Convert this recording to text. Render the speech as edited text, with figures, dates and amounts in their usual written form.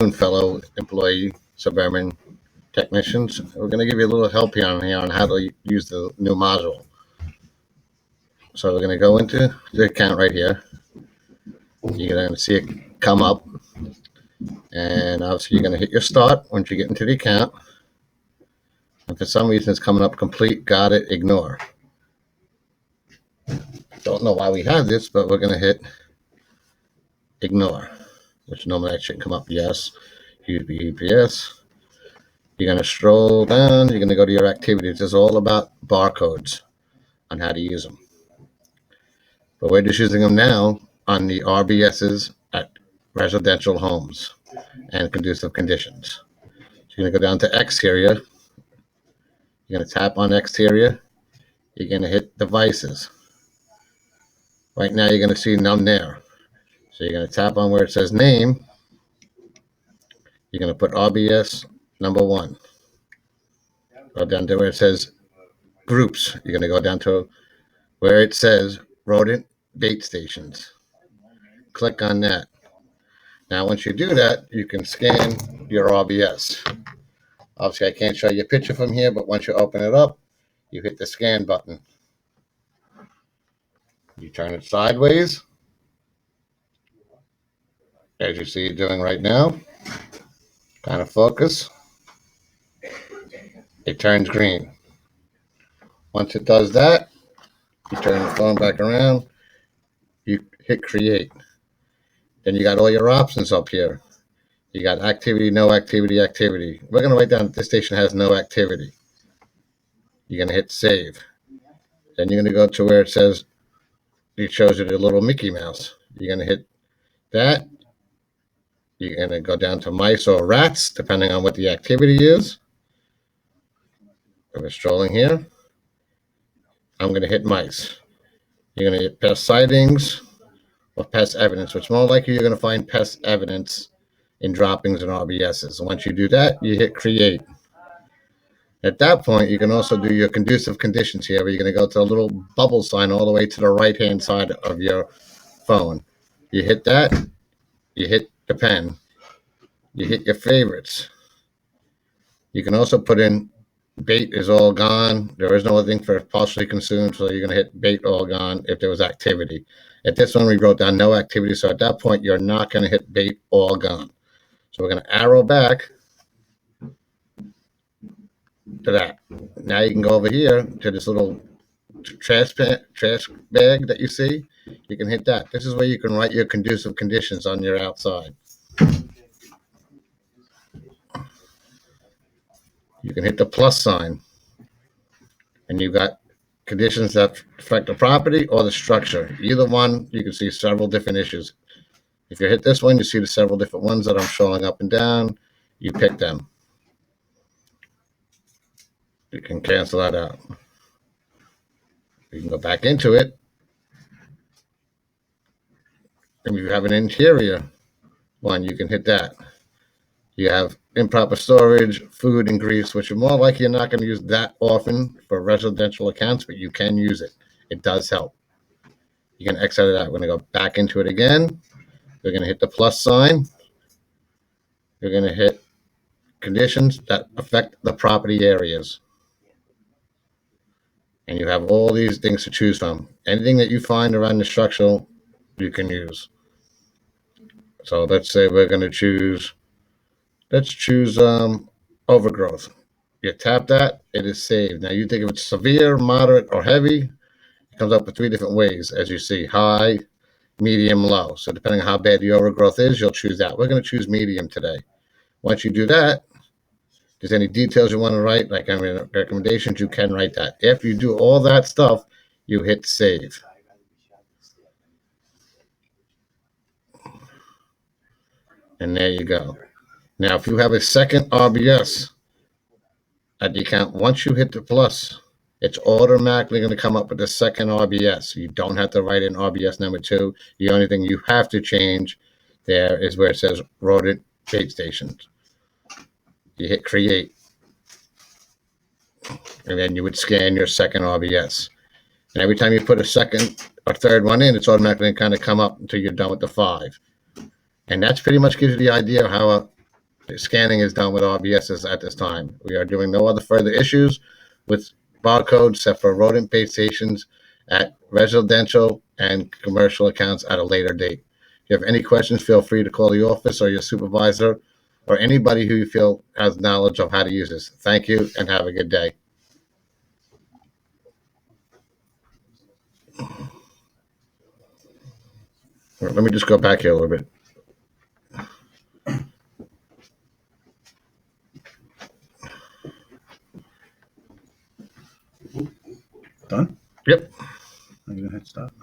fellow employee suburban technicians. We're going to give you a little help here on how to use the new module. So we're going to go into the account right here. You're going to see it come up, and obviously you're going to hit your start once you get into the account. And for some reason it's coming up complete, got it, ignore. Don't know why we have this, but we're going to hit ignore, which normally that should come up yes, UPS. You're going to scroll down, you're going to go to your activities. It's all about barcodes on how to use them. But we're just using them now on the RBSs at residential homes and conducive conditions. So you're going to go down to exterior. You're going to tap on exterior. You're going to hit devices. Right now you're going to see none there. So you're going to tap on where it says name. You're going to put RBS number 1. Go down to where it says groups. You're going to go down to where it says rodent bait stations. Click on that. Now once you do that, you can scan your RBS. Obviously I can't show you a picture from here, but once you open it up, you hit the scan button. You turn it sideways, as you see it doing right now. Kind of focus. It turns green. Once it does that, you turn the phone back around, you hit create. Then you got all your options up here. You got activity, no activity, activity. We're going to write down that this station has no activity. You're going to hit save. Then you're going to go to where it says, it shows you the little Mickey Mouse. You're going to hit that. You're going to go down to mice or rats, depending on what the activity is. We're strolling here. I'm going to hit mice. You're going to hit pest sightings or pest evidence, which more likely you're going to find pest evidence in droppings and RBSs. And once you do that, you hit create. At that point, you can also do your conducive conditions here, where you're going to go to a little bubble sign all the way to the right-hand side of your phone. You hit that, you hit the pen, you hit your favorites. You can also put in bait is all gone. There is no other thing for partially consumed, so you're going to hit bait all gone if there was activity. At this one, we wrote down no activity, so at that point, you're not going to hit bait all gone. So we're going to arrow back to that. Now you can go over here to this little trash bag that you see. You can hit that. This is where you can write your conducive conditions on your outside. You can hit the plus sign, and you've got conditions that affect the property or the structure. Either one, you can see several different issues. If you hit this one, you see the several different ones that I'm showing up and down. You pick them. You can cancel that out. You can go back into it. And if you have an interior one, you can hit that. You have improper storage, food and grease, which are more likely you're not going to use that often for residential accounts, but you can use it. It does help. You can exit it out. We're going to go back into it again. We're going to hit the plus sign. You're going to hit conditions that affect the property areas. And you have all these things to choose from. Anything that you find around the structural, you can use. So let's say we're going to choose, overgrowth. You tap that, it is saved. Now you think if it's severe, moderate, or heavy, it comes up with 3 different ways, as you see: high, medium, low. So depending on how bad the overgrowth is, you'll choose that. We're going to choose medium today. Once you do that, if there's any details you want to write, like recommendations, you can write that. After you do all that stuff, you hit save. And there you go. Now, if you have a second RBS at the account, once you hit the plus, it's automatically going to come up with the second RBS. You don't have to write in RBS number 2. The only thing you have to change there is where it says rodent bait stations. You hit create. And then you would scan your second RBS. And every time you put a second or third one in, it's automatically kind of come up until you're done with the 5. And that's pretty much gives you the idea of how Scanning is done with RBSs at this time. We are doing no other further issues with barcodes except for rodent bait stations at residential and commercial accounts at a later date. If you have any questions, feel free to call the office or your supervisor or anybody who you feel has knowledge of how to use this. Thank you and have a good day. Let me just go back here a little bit. Done? Yep. I'm gonna hit stop.